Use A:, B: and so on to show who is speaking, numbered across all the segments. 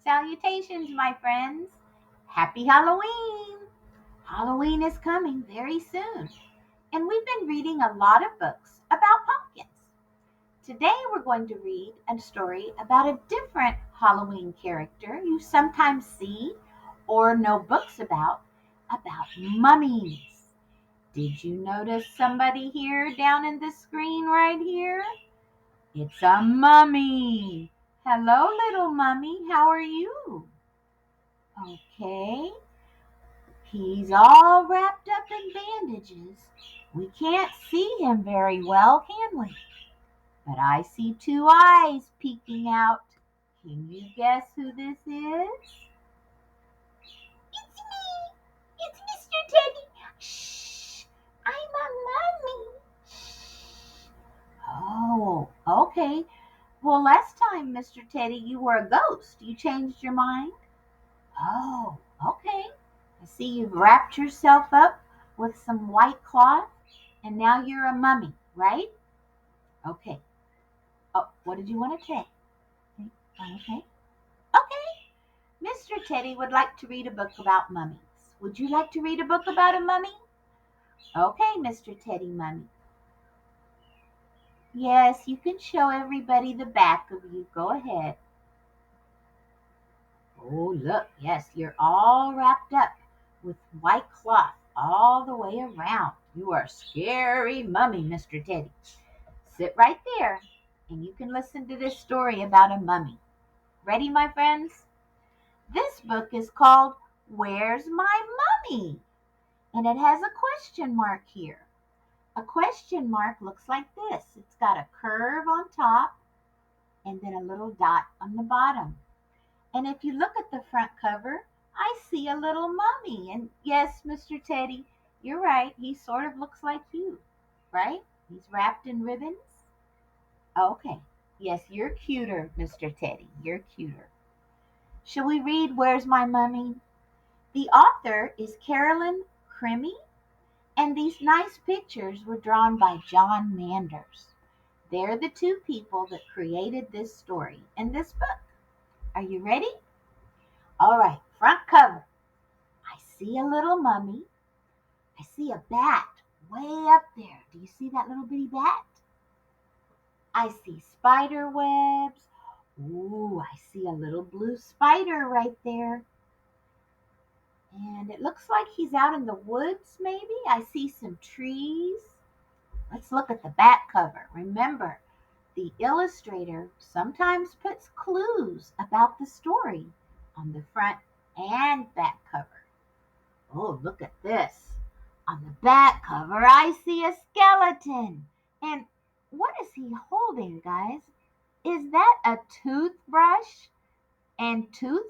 A: Salutations, my friends. Happy Halloween. Halloween is coming very soon, and we've been reading a lot of books about pumpkins. Today, we're going to read a story about a different Halloween character you sometimes see or know books about mummies. Did you notice somebody here down in the screen right here? It's a mummy. Hello, little mummy. How are you? Okay. He's all wrapped up in bandages. We can't see him very well, can we? But I see two eyes peeking out. Can you guess who this is? It's me. It's Mr. Teddy. Shh. I'm a mummy. Shh. Oh, okay. Well, last time, Mr. Teddy, you were a ghost. You changed your mind? Oh, okay. I see you've wrapped yourself up with some white cloth and now you're a mummy, right? Okay. Oh, what did you want to say? Okay. Okay. Mr. Teddy would like to read a book about mummies. Would you like to read a book about a mummy? Okay, Mr. Teddy Mummy. Yes, you can show everybody the back of you. Go ahead. Oh, look. Yes, you're all wrapped up with white cloth all the way around. You are a scary mummy, Mr. Teddy. Sit right there and you can listen to this story about a mummy. Ready, my friends? This book is called Where's My Mummy? And it has a question mark here. A question mark looks like this. It's got a curve on top and then a little dot on the bottom. And if you look at the front cover, I see a little mummy. And yes, Mr. Teddy, you're right. He sort of looks like you, right? He's wrapped in ribbons. Okay. Yes, you're cuter, Mr. Teddy. You're cuter. Shall we read Where's My Mummy? The author is Carolyn Crimi, and these nice pictures were drawn by John Manders. They're the two people that created this story and this book. Are you ready? All right, front cover. I see a little mummy. I see a bat way up there. Do you see that little bitty bat? I see spider webs. Ooh, I see a little blue spider right there. And it looks like he's out in the woods, maybe. I see some trees. Let's look at the back cover. Remember, the illustrator sometimes puts clues about the story on the front and back cover. Oh, look at this. On the back cover, I see a skeleton. And what is he holding, guys? Is that a toothbrush and toothpaste?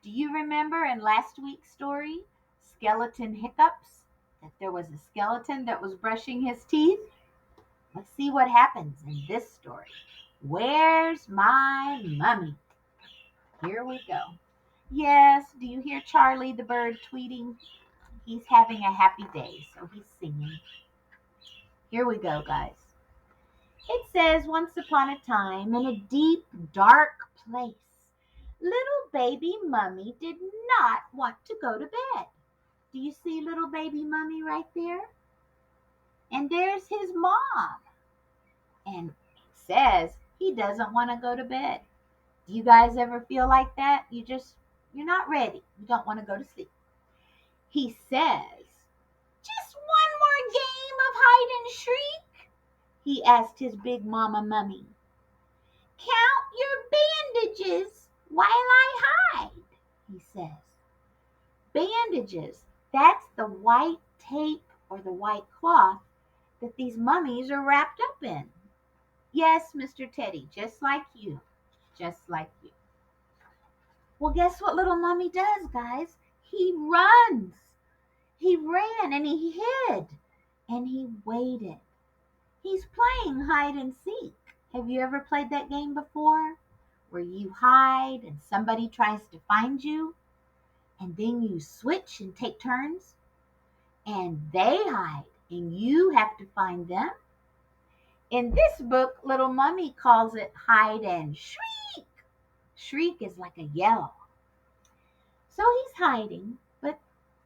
A: Do you remember in last week's story, Skeleton Hiccups, that there was a skeleton that was brushing his teeth? Let's see what happens in this story. Where's my mummy? Here we go. Yes, do you hear Charlie the bird tweeting? He's having a happy day, so he's singing. Here we go, guys. It says, once upon a time, in a deep, dark place, little baby mummy did not want to go to bed. Do you see little baby mummy right there? And there's his mom. And it says he doesn't want to go to bed. Do you guys ever feel like that? You're not ready. You don't want to go to sleep. He says, just one more game of hide and shriek, he asked his big mama mummy. Count your bandages while I hide, he says. Bandages, that's the white tape or the white cloth that these mummies are wrapped up in. Yes, Mr. Teddy, just like you. Just like you. Well, guess what little mummy does, guys? He runs. He ran and he hid and he waited. He's playing hide and seek. Have you ever played that game before? Where you hide and somebody tries to find you and then you switch and take turns and they hide and you have to find them. In this book, little mummy calls it hide and shriek. Shriek is like a yell. So he's hiding, but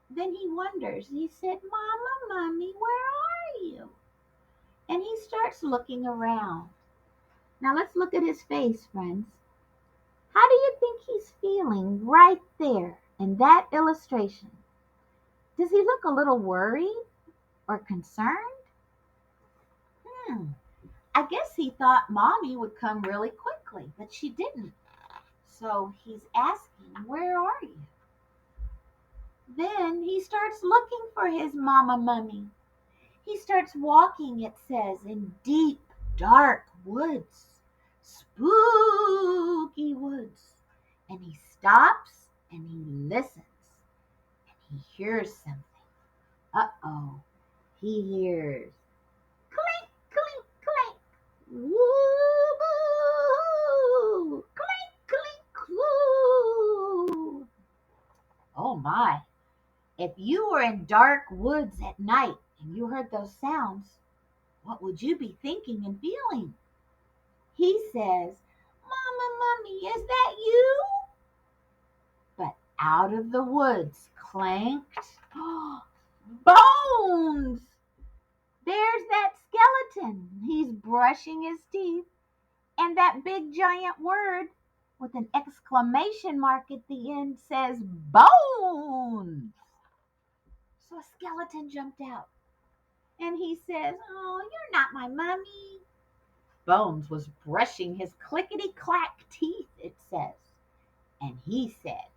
A: then he wonders. He said, Mama, Mommy, where are you? And he starts looking around. Now let's look at his face, friends. How do you think he's feeling right there in that illustration? Does he look a little worried or concerned? Hmm, I guess he thought Mommy would come really quickly, but she didn't. So he's asking, Where are you? Then he starts looking for his Mama Mummy. He starts walking, it says, in deep, dark woods, spooky woods. And he stops and he listens and he hears something. Uh-oh. He hears clink, clink, clink. Woo-boo! Clink, clink, cloo. Oh my. If you were in dark woods at night and you heard those sounds, what would you be thinking and feeling? He says, Mama, Mommy, is that you? But out of the woods clanked Bones! There's that skeleton. He's brushing his teeth, and that big giant word with an exclamation mark at the end says Bones. So a skeleton jumped out, and he says, Oh, you're not my mummy. Bones was brushing his clickety-clack teeth, it says. And he said,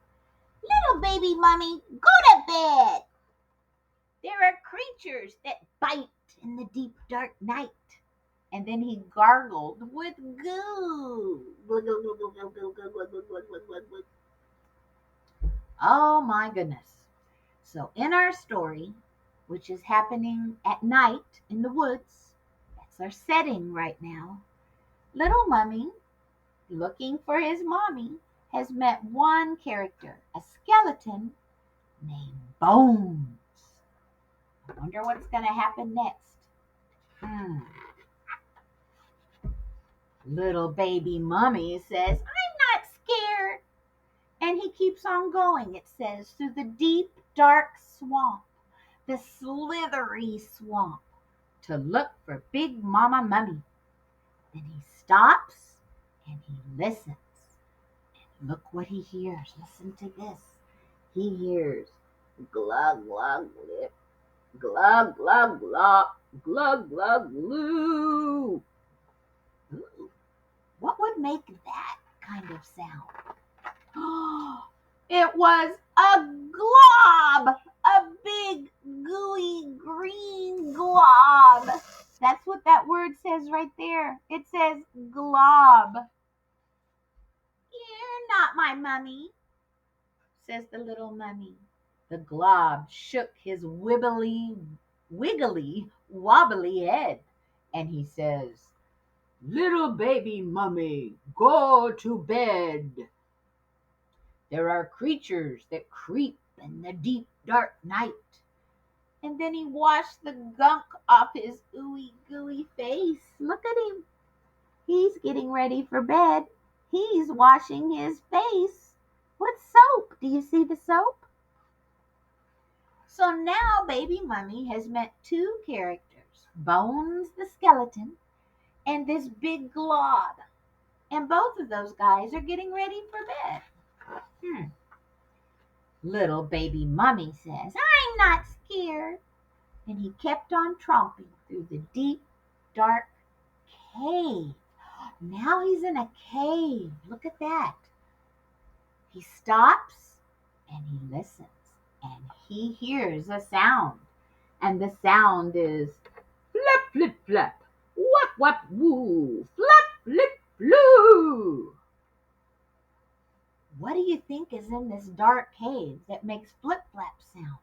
A: Little baby mummy, go to bed. There are creatures that bite in the deep dark night. And then he gargled with goo. Oh my goodness. So in our story, which is happening at night in the woods, that's our setting right now, little mummy, looking for his mommy, has met one character, a skeleton named Bones. I wonder what's going to happen next. Little baby mummy says, I'm not scared. And he keeps on going, it says, through the deep, dark swamp, the slithery swamp, to look for Big Mama Mummy. Then he stops and he listens. And look what he hears. Listen to this. He hears glug, glug, lip, glug, glug, glug, glug, glug, glue. Ooh, what would make that kind of sound? It was a glob, a big gooey green glob. That's what that word says right there. It says glob. You're not my mummy, says the little mummy. The glob shook his wiggly, wobbly head, and he says, Little baby mummy, go to bed. There are creatures that creep in the deep dark night. And then he washed the gunk off his ooey gooey face. Look at him. He's getting ready for bed. He's washing his face with soap. Do you see the soap? So now baby mummy has met two characters, Bones the skeleton and this big glob. And both of those guys are getting ready for bed. Little baby mummy says, I'm not scared. And he kept on tromping through the deep, dark cave. Now he's in a cave. Look at that. He stops and he listens and he hears a sound. And the sound is flap, flip, flap, whap, whap, woo, flap, flip, floo. What do you think is in this dark cave that makes flip, flap sounds?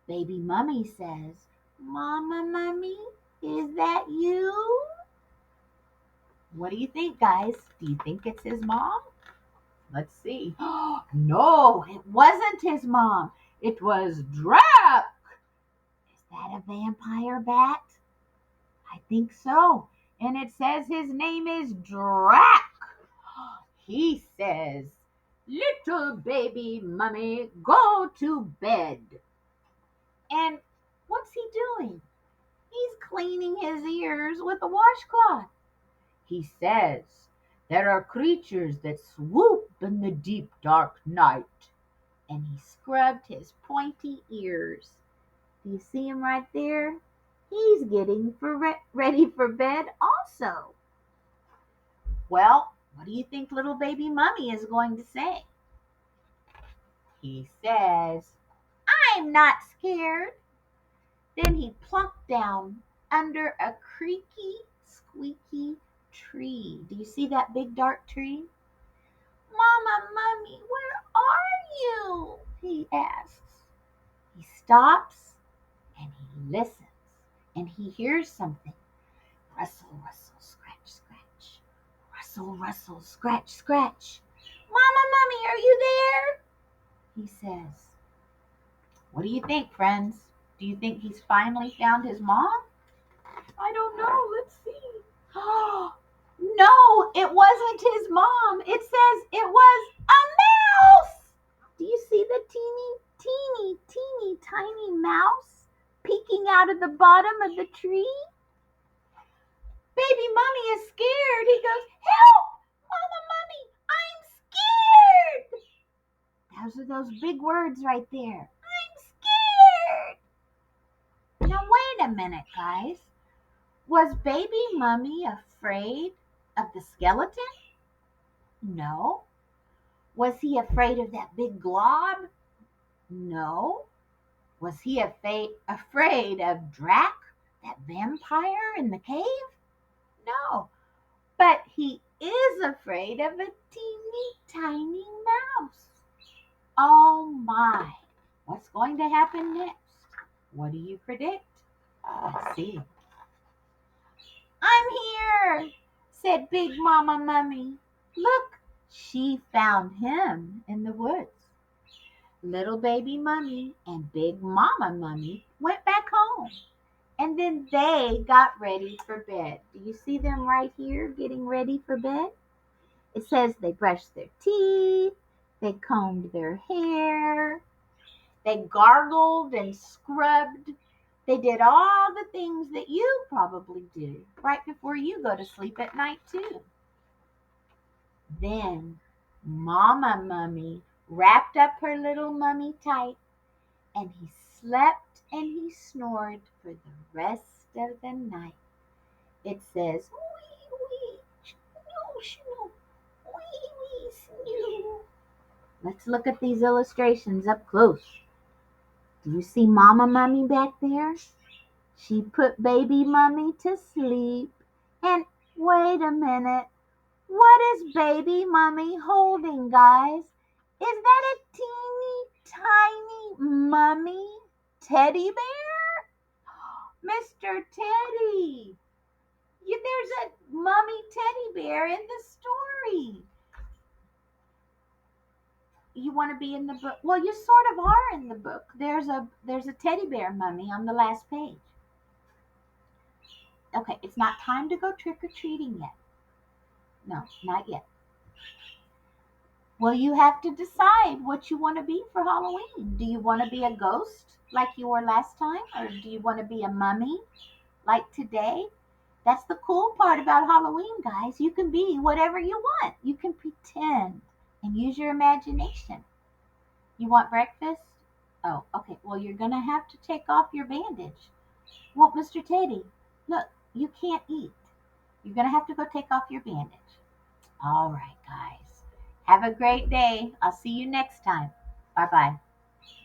A: Baby mummy says, Mama, Mummy, is that you? What do you think, guys? Do you think it's his mom? Let's see. No, it wasn't his mom. It was Drac. Is that a vampire bat? I think so. And it says his name is Drac. He says, "Little baby mummy, go to bed." And what's he doing? He's cleaning his ears with a washcloth. He says, "There are creatures that swoop in the deep dark night." And he scrubbed his pointy ears. Do you see him right there? He's getting ready for bed also. Well, what do you think little baby mummy is going to say? He says, "I'm not scared." Then he plunked down under a creaky, squeaky tree. Do you see that big dark tree? "Mama, Mummy, where are you?" he asks. He stops and he listens and he hears something. Rustle, rustle, scratch, scratch. Rustle, rustle, scratch, scratch. "Mama, Mummy, are you there?" he says. What do you think, friends? Do you think he's finally found his mom? I don't know. Let's see. Oh, no, it wasn't his mom. It says it was a mouse. Do you see the teeny, tiny mouse peeking out of the bottom of the tree? Baby mummy is scared. He goes, "Help! Mama, Mummy, I'm scared." Those are those big words right there. I'm scared. Now, wait a minute, guys. Was baby mummy afraid of the skeleton? No. Was he afraid of that big glob? No. Was he afraid of Drac, that vampire in the cave? No. But he is afraid of a teeny tiny mouse. Oh my. What's going to happen next? What do you predict? Let's see. "I'm here," said Big Mama Mummy. Look, she found him in the woods. Little baby mummy and Big Mama Mummy went back home. And then they got ready for bed. Do you see them right here getting ready for bed? It says they brushed their teeth, they combed their hair, they gargled and scrubbed. They did all the things that you probably do right before you go to sleep at night, too. Then Mama Mummy wrapped up her little mummy tight, and he slept and he snored for the rest of the night. It says, "Wee, wee, snoo, snoo, wee, wee, snoo." Let's look at these illustrations up close. Do you see Mama Mummy back there? She put baby mummy to sleep. And wait a minute. What is baby mummy holding, guys? Is that a teeny tiny mummy teddy bear? Mr. Teddy, there's a mummy teddy bear in the story. You want to be in the book? Well, you sort of are in the book. There's a teddy bear mummy on the last page. Okay, it's not time to go trick-or-treating yet. No, not yet. Well, you have to decide what you want to be for Halloween. Do you want to be a ghost like you were last time? Or do you want to be a mummy like today? That's the cool part about Halloween, guys. You can be whatever you want. You can pretend and use your imagination. You want breakfast? Oh, okay. Well, you're going to have to take off your bandage. Well, Mr. Teddy, look, you can't eat. You're going to have to go take off your bandage. All right, guys. Have a great day. I'll see you next time. Bye bye.